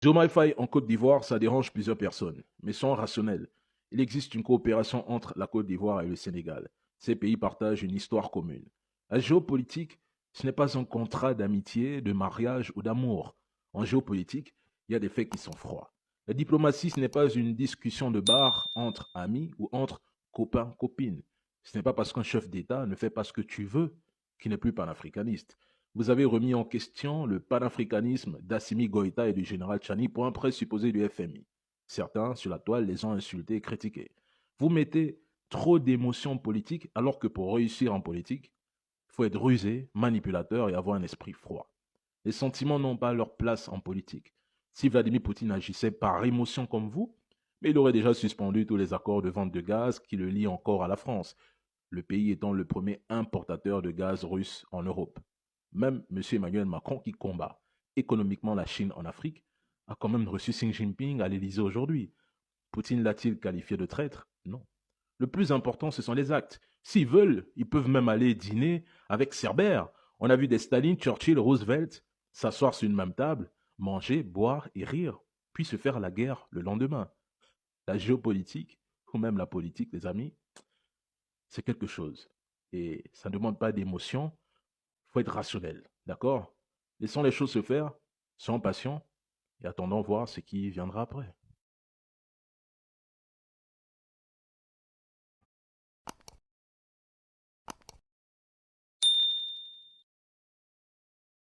Diomaye Faye en Côte d'Ivoire, ça dérange plusieurs personnes, mais sont rationnels. Il existe une coopération entre la Côte d'Ivoire et le Sénégal. Ces pays partagent une histoire commune. La géopolitique, ce n'est pas un contrat d'amitié, de mariage ou d'amour. En géopolitique, il y a des faits qui sont froids. La diplomatie, ce n'est pas une discussion de bar entre amis ou entre copains, copines. Ce n'est pas parce qu'un chef d'État ne fait pas ce que tu veux qu'il n'est plus panafricaniste. Vous avez remis en question le panafricanisme d'Assimi Goïta et du général Chani pour un présupposé du FMI. Certains, sur la toile, les ont insultés et critiqués. Vous mettez trop d'émotions politiques alors que pour réussir en politique, il faut être rusé, manipulateur et avoir un esprit froid. Les sentiments n'ont pas leur place en politique. Si Vladimir Poutine agissait par émotion comme vous, mais il aurait déjà suspendu tous les accords de vente de gaz qui le lient encore à la France, le pays étant le premier importateur de gaz russe en Europe. Même M. Emmanuel Macron, qui combat économiquement la Chine en Afrique, a quand même reçu Xi Jinping à l'Élysée aujourd'hui. Poutine l'a-t-il qualifié de traître? Non. Le plus important, ce sont les actes. S'ils veulent, ils peuvent même aller dîner avec Cerbère. On a vu des Staline, Churchill, Roosevelt s'asseoir sur une même table, manger, boire et rire, puis se faire la guerre le lendemain. La géopolitique, ou même la politique, les amis, c'est quelque chose. Et ça ne demande pas d'émotion, il faut être rationnel. D'accord? Laissons les choses se faire, soyons patients et attendons voir ce qui viendra après.